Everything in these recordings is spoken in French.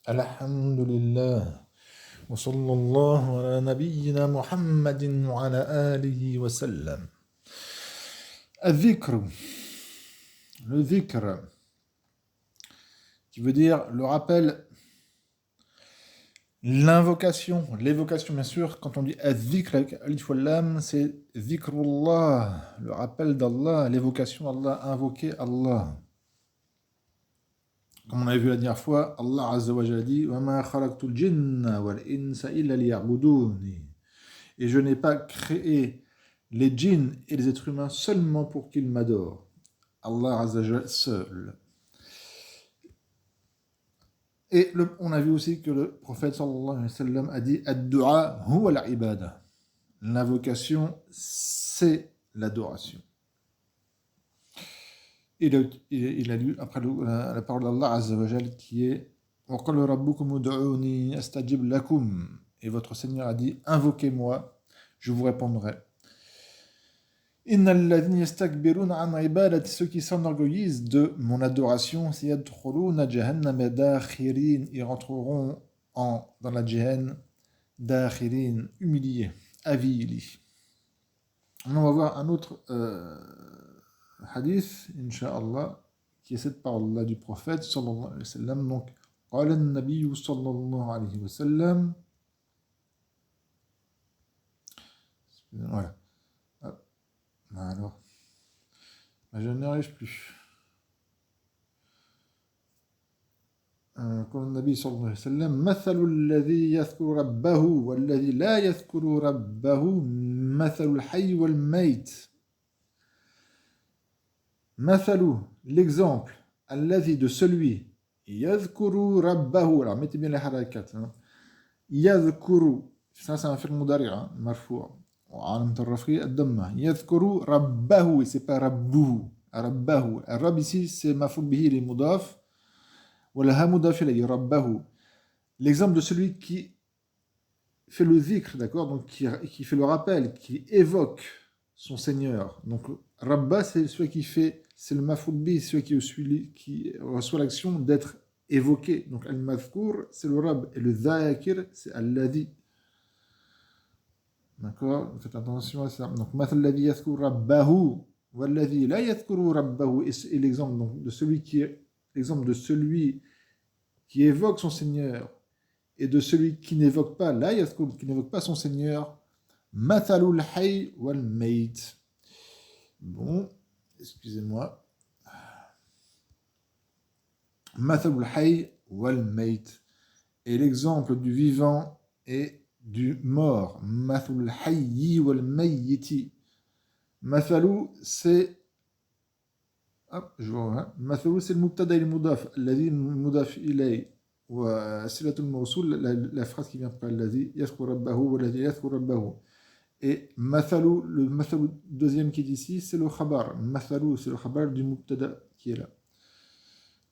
Alhamdulillah. Wa sallallahu ala nabiyyina Muhammadin wa ala alihi wa sallam. Al-dhikr, le dhikr, qui veut dire le rappel, l'invocation, l'évocation bien sûr, quand on dit al-dhikr avec alif wal lam, c'est dhikrullah, le rappel d'Allah, l'évocation d'Allah, invoquer Allah. Comme on avait vu la dernière fois, Allah Azza wa Jalla dit وَمَا خَلَقْتُ الْجِنَّ وَالْإِنسَ إِلَّا لِيَعْبُدُونِ. Et je n'ai pas créé les djinns et les êtres humains seulement pour qu'ils m'adorent. Allah Azza wa Jalla seul. Et on a vu aussi que le prophète sallallahu alayhi wa sallam a dit Ad-du'a huwa al-ibada. L'invocation, c'est l'adoration. Il a lu après la parole d'Allah Azza wa Jal qui est وَقَالَ رَبُّكُمُ ادْعُونِي أَسْتَجِبْ لَكُمْ. Et votre Seigneur a dit invoquez-moi, je vous répondrai. إِنَّ الَّذِينَ يَسْتَكْبِرُونَ عَنْ عِبَادَتِي, ceux qui s'enorgueillissent de mon adoration, سَيَدْخُلُونَ جَهَنَّمَ دَاخِرِينَ, ils rentreront dans la Jahannam دَاخِرِينَ, humiliés, avilis. On va voir un autre hadith, Inch'Allah, qui est cette parole-là du prophète, sallallahu alayhi wa sallam. Donc, قال النبي صلى الله عليه وسلم. Voilà. Alors, je n'y arrive plus. قال النبي صلى الله عليه وسلم مثل الذي يذكر ربه والذي لا يذكر ربه مثل الحي والميت. مثل, l'exemple, الذي, de celui, يذكر ربه, alors mettez bien les harakat, يذكر, ça c'est un fi'l mudari', marfou', وعلامة الرفع الضمة, يذكر ربه, et c'est pas ربه, ربه, الرب ici c'est مفعول به, il est mudaf, ولا مضاف إليه, ربه. L'exemple de celui qui fait le dhikr, d'accord, donc qui fait le rappel, qui évoque son Seigneur. Donc Rabba, c'est celui qui fait, c'est le maf'oul bi, celui qui reçoit l'action d'être évoqué. Donc al-mazkour, c'est le Rabb, et le dhakir, c'est al-ladhi. D'accord, faites attention à ça. Donc mathal ladhi yazkur rabbahu walladhi la yazkuru rabbahu, et l'exemple donc de celui qui évoque son Seigneur et de celui qui n'évoque pas, la yazkur, qui n'évoque pas son Seigneur, mathalul hayy wal mayt. Bon, excusez-moi. Mathalul hayy wal mayt. Et l'exemple du vivant et du mort. Mathalul hayyi wal mayyiti. Mathalou, c'est. Hop, je vois. Mathalou, c'est le mubtada et le mudaf. Alladhi mudaf ilay. Wa silatul mawsoul, la phrase qui vient après alladhi yathkur rabbahu walladhi yathkur rabbahu. Et mathalou, le mathalou deuxième qui est ici, c'est le khabar. Mathalou, c'est le khabar du mubtada qui est là.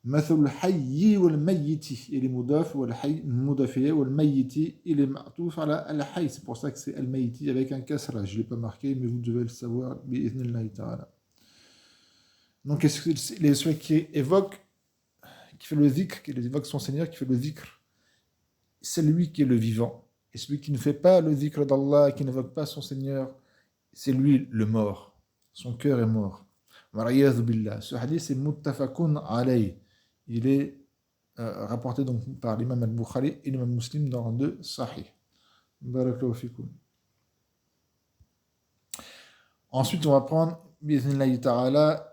Mathalou hayyi wal mayyiti, il est mudaf, wal hayy mudafiya, wal mayyiti, il est ma'touf ala al hayy. C'est pour ça que c'est al mayyiti avec un kasra. Je ne l'ai pas marqué, mais vous devez le savoir, bi'idhnillahi ta'ala. Donc, celui qui évoque, qui fait le dhikr, qui évoque son Seigneur, qui fait le dhikr, c'est lui qui est le vivant. Et celui qui ne fait pas le dhikr d'Allah, qui n'évoque pas son Seigneur, c'est lui le mort. Son cœur est mort. Ce hadith est muttafaqun alayh. Il est rapporté donc par l'imam al-Bukhari et l'imam Muslim dans deux sahih. Barakallahu fikoum. Ensuite, on va prendre, bi'idhnillahi ta'ala,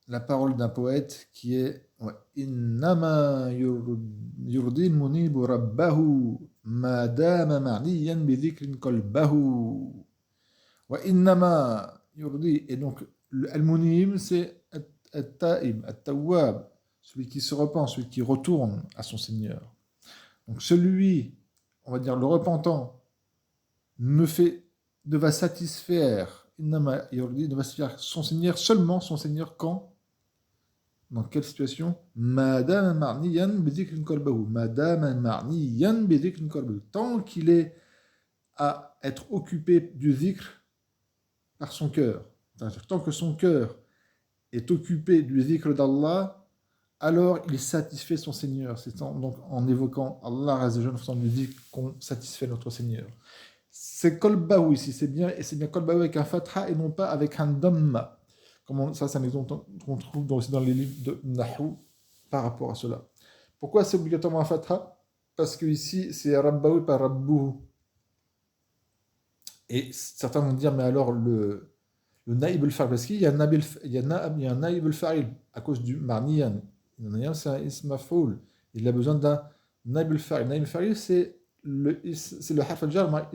la parole d'un poète qui est إنما يرضي المنيب ربه ما دام معنيا بذكر قلبه وإنما يرضي. Et donc al-munib, c'est at-taïb, at-tawwab, celui qui se repent, celui qui retourne à son Seigneur. Donc celui, on va dire le repentant, ne va satisfaire, إنما يرضي, ne va satisfaire son Seigneur, seulement son Seigneur quand? Dans quelle situation? Madame marniyan bidhikrin qalbahu. Madame marniyan bidhikrin qalbahu. Tant qu'il est à être occupé du dhikr par son cœur. C'est-à-dire, tant que son cœur est occupé du dhikr d'Allah, alors il satisfait son Seigneur. Donc en évoquant Allah Azza wa Jalla, on lui dit qu'on satisfait notre Seigneur. C'est kolbaou ici, c'est bien kolbaou avec un fatha et non pas avec un damma. Ça, c'est un exemple qu'on trouve aussi dans les livres de Nahou par rapport à cela. Pourquoi c'est obligatoirement un fatha? Parce que ici, c'est rabbaou et pas rabbou. Et certains vont dire, mais alors le naïb al-fa'il, parce qu'il y a un naïb al-fa'il à cause du marniyan. Le marniyan, c'est un ism maf'oul. Il a besoin d'un naïb al-fa'il. Naïb al-fa'il, c'est le harf al-jar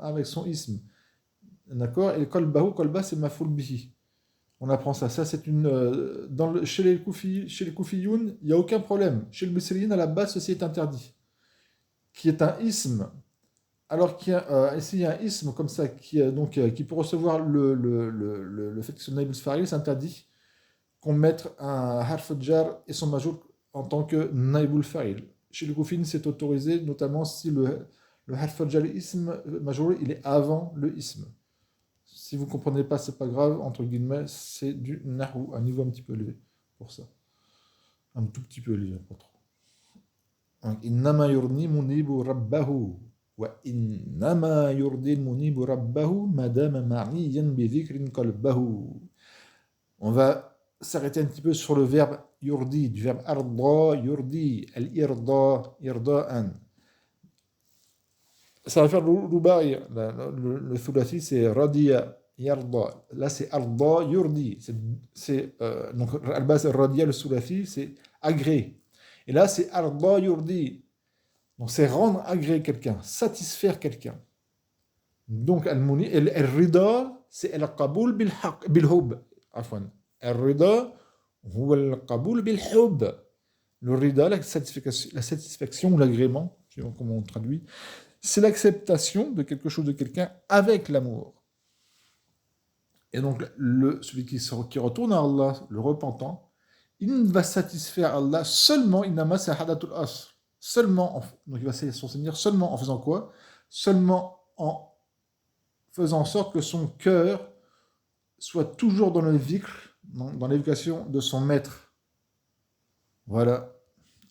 avec son ism. D'accord? Et kolba, c'est maf'oul bihi. On apprend ça. Ça, c'est chez les Koufiyoun, il n'y a aucun problème. Chez le Bisriyin, à la base, ceci est interdit. Qui est un ism. Alors ici, il y a un ism comme ça qui peut recevoir le fait que ce naïb al-fa'il, c'est interdit qu'on mette un harf jar et son majour en tant que naïb al-fa'il. Chez le Koufin, c'est autorisé, notamment si le harf jar ism majour, il est avant le ism. Si vous ne comprenez pas, c'est pas grave, entre guillemets, c'est du nahou, un niveau un petit peu élevé pour ça. Un tout petit peu élevé, pas trop. Innama yurni munibu rabbahu. وإنما يرضي المنيب ربه ما دام معنيا بذكر قلبه. On va s'arrêter un petit peu sur le verbe yurdi, du verbe arda, yurdi, al-irda, irda'an. Ça va faire l'ubaï, le thulathi c'est radiya, yarda. Là c'est arda, yurdi. Donc à la base, radiya, le thulathi, c'est agré. Et là c'est arda, yurdi. Donc c'est rendre agréé quelqu'un, satisfaire quelqu'un. Donc al-rida, c'est al-qaboul bil-hub. Al-rida, huwa al-qaboul bil-hub. Le rida, la satisfaction ou l'agrément, je sais pas comment on traduit, c'est l'acceptation de quelque chose de quelqu'un avec l'amour. Et donc celui qui retourne à Allah, le repentant, il ne va satisfaire Allah seulement, innama sahadatul asr. Donc il va satisfaire son Seigneur seulement en faisant quoi? Seulement en faisant en sorte que son cœur soit toujours dans le dhikr, dans l'évocation de son maître. Voilà.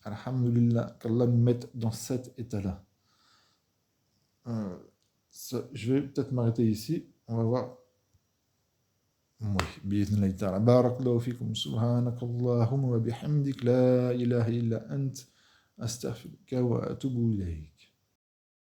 Alhamdulillah, qu'Allah nous mette dans cet état-là. Je vais peut-être m'arrêter ici. On va voir. Oui, bi'idhnillahi ta'ala. Barakallahu fikum. Subhanakallahumma wa bihamdik. La ilaha illa ant. أستغفرك وأتوب إليك